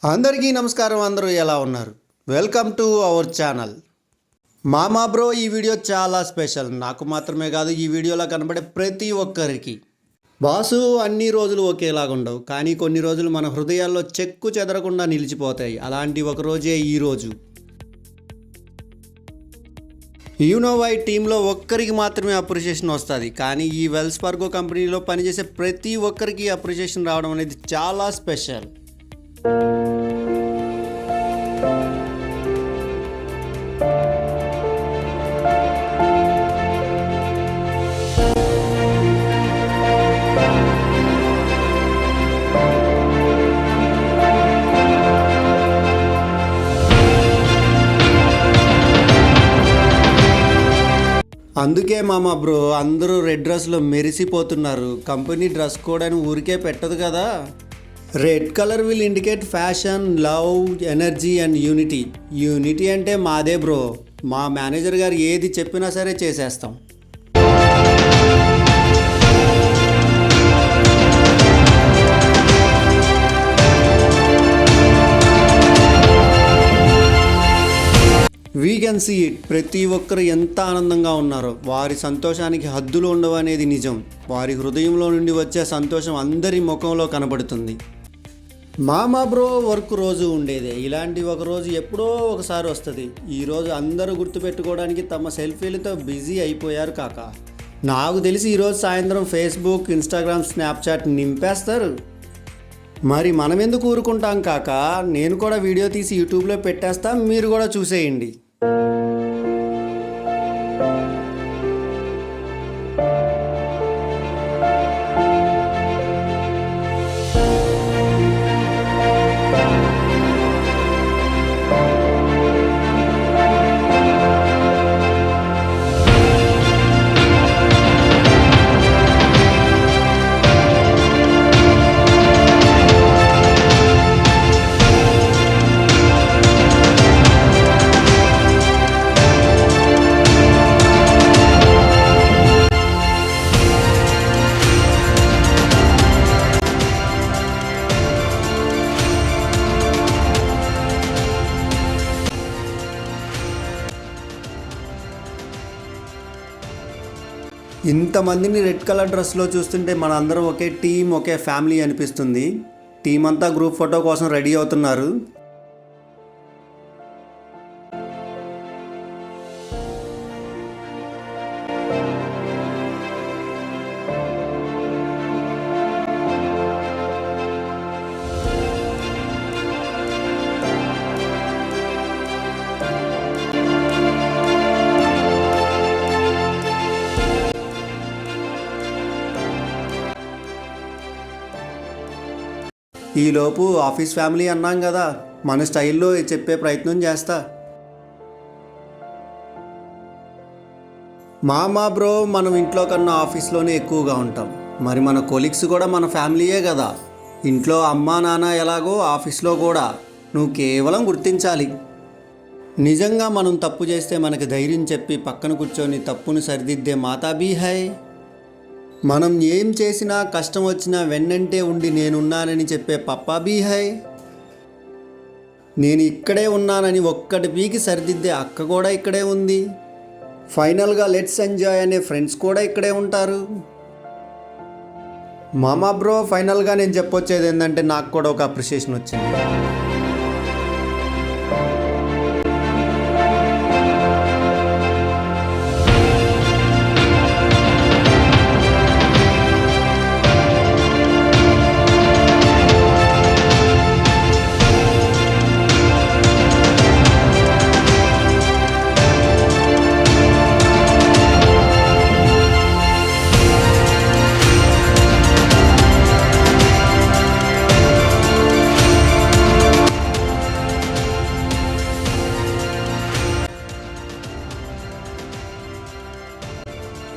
అందరికీ నమస్కారం. అందరూ ఎలా ఉన్నారు? Welcome to our channel. మామా బ్రో, ఈ వీడియో చాలా స్పెషల్. నాకు మాత్రమే కాదు, ఈ వీడియోలో కనబడే ప్రతి ఒక్కరికి. బాసు, అన్ని రోజులు ఒకేలాగా ఉండవు, కానీ కొన్ని రోజులు మన హృదయాల్లో చెక్కు చెదరకుండా నిలిచిపోతాయి. అలాంటి ఒక రోజే ఈరోజు. యూనోవై టీంలో ఒక్కరికి మాత్రమే అప్రిషియేషన్ వస్తుంది, కానీ ఈ వెల్స్ ఫార్గో కంపెనీలో పనిచేసే ప్రతి ఒక్కరికి అప్రిషియేషన్ రావడం అనేది చాలా స్పెషల్. అందుకే మామా బ్రో, అందరూ రెడ్ డ్రెస్లో మెరిసిపోతున్నారు. కంపెనీ డ్రెస్ కోడ్ అని ఊరికే పెట్టదు కదా. Red colour will indicate fashion, love, energy and unity. Unity అంటే మాదే బ్రో. మా మేనేజర్ గారు ఏది చెప్పినా సరే చేసేస్తాం. We can see it. ప్రతి ఒక్కరు ఎంత ఆనందంగా ఉన్నారో. వారి సంతోషానికి హద్దులు ఉండవు అనేది నిజం. వారి హృదయంలో నుండి వచ్చే సంతోషం అందరి ముఖంలో కనబడుతుంది. మామా బ్రో వర్క్ రోజు ఉండేదే. ఇలాంటి ఒక రోజు ఎప్పుడో ఒకసారి వస్తుంది. ఈరోజు అందరూ గుర్తుపెట్టుకోవడానికి తమ సెల్ఫీలతో బిజీ అయిపోయారు కాక. నాకు తెలిసి ఈరోజు సాయంత్రం ఫేస్బుక్, ఇన్స్టాగ్రామ్, స్నాప్చాట్ నింపేస్తారు. మరి మనం ఎందుకు ఊరుకుంటాం కాక? నేను కూడా వీడియో తీసి యూట్యూబ్లో పెట్టేస్తా, మీరు కూడా చూసేయండి. ఇంతమందిని రెడ్ కలర్ డ్రెస్లో చూస్తుంటే మన అందరం ఒకే టీం, ఒకే ఫ్యామిలీ అనిపిస్తుంది. టీం అంతా గ్రూప్ ఫోటో కోసం రెడీ అవుతున్నారు. ఈలోపు ఆఫీస్ ఫ్యామిలీ అన్నాం కదా, మన స్టైల్లో చెప్పే ప్రయత్నం చేస్తా. మామా బ్రో, మనం ఇంట్లో కన్నా ఆఫీస్లోనే ఎక్కువగా ఉంటాం. మరి మన కొలీగ్స్ కూడా మన ఫ్యామిలీయే కదా. ఇంట్లో అమ్మా నాన్న ఎలాగో ఆఫీస్లో కూడా. నువ్వు కేవలం గుర్తించాలి. నిజంగా మనం తప్పు చేస్తే మనకి ధైర్యం చెప్పి పక్కన కూర్చొని తప్పును సరిదిద్దే మాతా బీ హై. మనం ఏం చేసినా, కష్టం వచ్చినా వెన్నంటే ఉండి నేనున్నానని చెప్పే పప్పా బీ హై. నేను ఇక్కడే ఉన్నానని ఒక్కటి పీకి సరిదిద్దే అక్క కూడా ఇక్కడే ఉంది. ఫైనల్గా లెట్స్ ఎంజాయ్ అనే ఫ్రెండ్స్ కూడా ఇక్కడే ఉంటారు. మామా బ్రో, ఫైనల్గా నేను చెప్పొచ్చేది ఏంటంటే, నాకు కూడా ఒక అప్రిషియేషన్ వచ్చింది.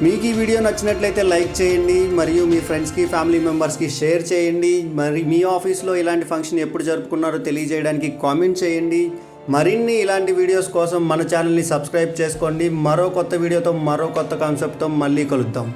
మీకు ఈ వీడియో నచ్చినట్లయితే లైక్ చేయండి, మరియు మీ ఫ్రెండ్స్కి, ఫ్యామిలీ మెంబర్స్కి షేర్ చేయండి. మరి మీ ఆఫీస్లో ఇలాంటి ఫంక్షన్ ఎప్పుడు జరుపుకున్నారో తెలియజేయడానికి కామెంట్ చేయండి. మరిన్ని ఇలాంటి వీడియోస్ కోసం మన ఛానల్ని సబ్స్క్రైబ్ చేసుకోండి. మరో కొత్త వీడియోతో, మరో కొత్త కాన్సెప్ట్తో మళ్ళీ కలుద్దాం.